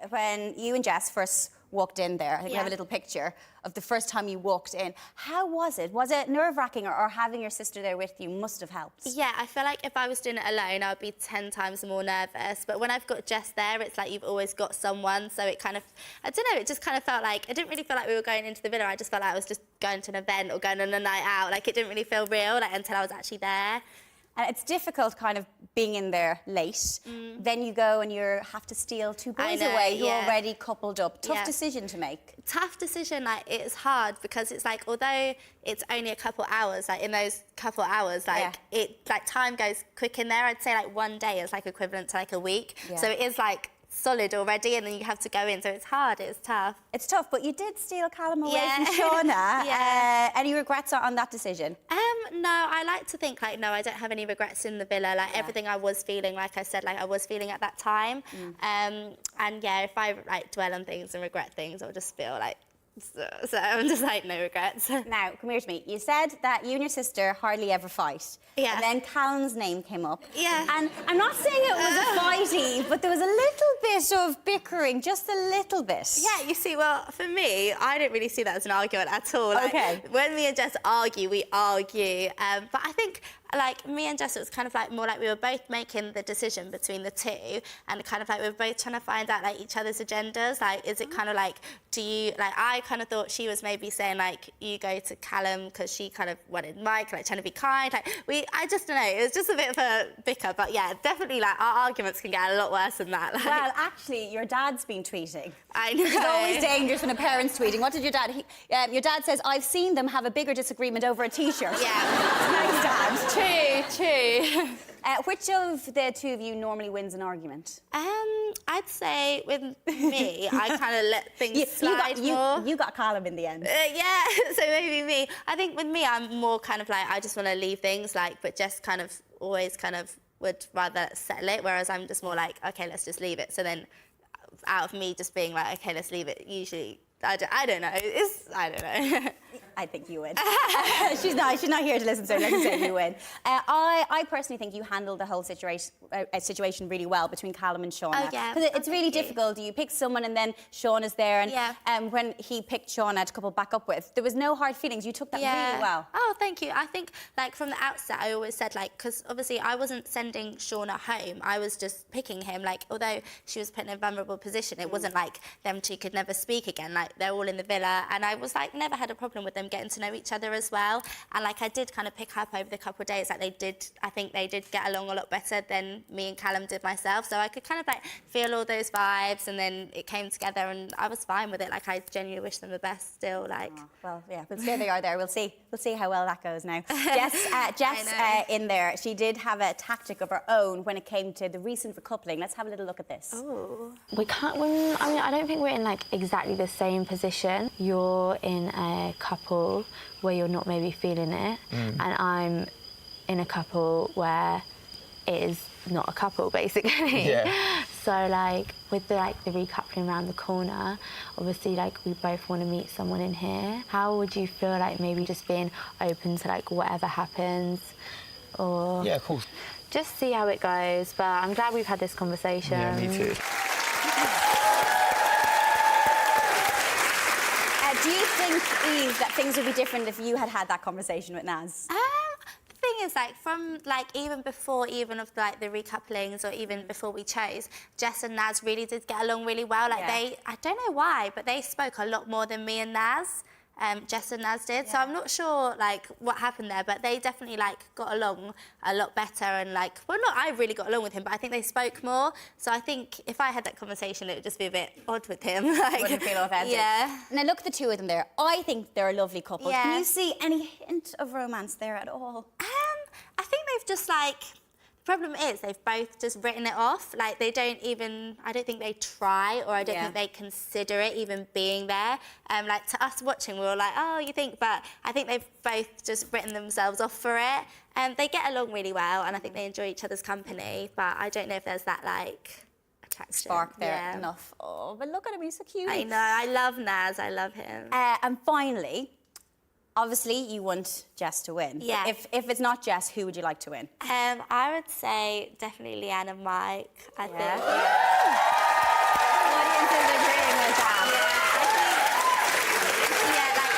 when you and Jess first walked in there, I think we have a little picture of the first time you walked in. How was it? Was it nerve-wracking, or having your sister there with you must have helped? Yeah, I feel like if I was doing it alone, I would be 10 times more nervous. But when I've got Jess there, it's like you've always got someone. So it kind of, I don't know, it just kind of felt like, it didn't really feel like we were going into the villa. I just felt like I was just going to an event or going on a night out. Like, it didn't really feel real, like, until I was actually there. And it's difficult kind of being in there late. Then you go and you have to steal two boys away who are already coupled up. Tough decision to make. Tough decision, like, it's hard because it's like, although it's only a couple hours, like in those couple hours, like time goes quick in there. I'd say like one day is like equivalent to like a week. So it is like solid already, and then you have to go in, so it's hard, it's tough. It's tough, but you did steal Callum away from Shauna. Any regrets on that decision? No, I like to think, like, no, I don't have any regrets in the villa. Like, everything I was feeling, like I said, like, I was feeling at that time. And, yeah, if I, like, dwell on things and regret things, I'll just feel like, so I'm just like, no regrets. Now, come here to me. You said that you and your sister hardly ever fight. And then Callum's name came up. And I'm not saying it was a fighty, but there was a little bit of bickering, just a little bit. Yeah, you see, well, for me, I don't really see that as an argument at all. Like, when me and Jess argue, we argue. But I think, like, me and Jess, it was kind of like more like we were both making the decision between the two, and kind of like we were both trying to find out, like, each other's agendas. Like, is it kind of like, do you, like, I kind of thought she was maybe saying, like, you go to Callum because she kind of wanted Mike, like, trying to be kind. Like, I just don't know, it was just a bit of a bicker, but yeah, definitely, like, our arguments can get a lot worse than that. Like, well, actually, your dad's been tweeting. I know. It's always dangerous when a parent's tweeting. What did your dad, your dad says, I've seen them have a bigger disagreement over a T-shirt. Nice, Dad. True. Which of the two of you normally wins an argument? I'd say with me, I kind of let things slide more. You got Callum in the end. Yeah, so maybe me. I think with me, I'm more kind of like, I just want to leave things, like, but Jess kind of always kind of would rather settle it, whereas I'm just more like, OK, let's just leave it. So then out of me just being like, OK, let's leave it, usually, I don't know. I don't know. I think you win. she's not here to listen, so let's say you win. I personally think you handled the whole situation really well between Callum and Shauna. Oh, yeah. Because it's really difficult. You pick someone and then Shauna's there, and when he picked Shauna to couple back up with, there was no hard feelings. You took that really well. Oh, thank you. I think, like, from the outset, I always said, like, because obviously I wasn't sending Shauna home. I was just picking him. Like, although she was put in a vulnerable position, it wasn't like them two could never speak again. Like, they're all in the villa, and I was like, never had a problem with them getting to know each other as well. And like, I did kind of pick up over the couple of days that I think they did get along a lot better than me and Callum did myself. So I could kind of like feel all those vibes, and then it came together, and I was fine with it. Like, I genuinely wish them the best still. Like, well, yeah, but there they are there. We'll see how well that goes now. Jess in there, she did have a tactic of her own when it came to the recent recoupling. Let's have a little look at this. Oh. We can't, I mean, I don't think we're in like exactly the same position. You're in a couple where you're not maybe feeling it, and I'm in a couple where it is not a couple, basically. So like with the recoupling around the corner, obviously like we both want to meet someone in here. How would you feel like maybe just being open to like whatever happens, or of course, just see how it goes? But I'm glad we've had this conversation. Yeah, me too. Do you think, Eve, that things would be different if you had that conversation with Naz? The thing is, like, from, like, even before of, like, the recouplings, or even before we chose, Jess and Naz really did get along really well. Like, I don't know why, but they spoke a lot more than me and Naz. Jess and Naz did, so I'm not sure like what happened there, but they definitely like got along a lot better, and like, well, not I really got along with him, but I think they spoke more. So I think if I had that conversation, it would just be a bit odd with him. Like, wouldn't feel authentic. Yeah. Now look at the two of them there. I think they're a lovely couple. Yeah. Can you see any hint of romance there at all? I think they've just like. Problem is, they've both just written it off. Like, they don't even, I don't think they try, or I don't think they consider it even being there. Like, to us watching, we were like, oh, you think, but I think they've both just written themselves off for it. They get along really well, and I think they enjoy each other's company, but I don't know if there's that, like, attraction. Spark there enough. Oh, but look at him, he's so cute. I know, I love Naz, I love him. And finally, obviously, you want Jess to win. Yeah. If it's not Jess, who would you like to win? I would say definitely Leanne and Mike, I think. audience is agreeing with that.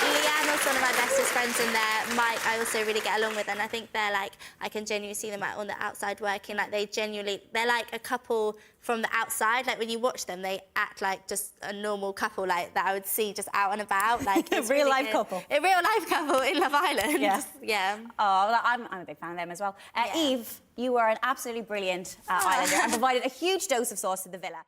Leanne's one of my bestest friends in there. Mike, I also really get along with, and I think they're like, I can genuinely see them on the outside working. Like they're like a couple from the outside. Like when you watch them, they act like just a normal couple, like that I would see just out and about. Like A real life couple. A real life couple in Love Island. Yeah. Yeah. Oh, well, I'm a big fan of them as well. Eve, you were an absolutely brilliant Islander and provided a huge dose of sauce to the villa.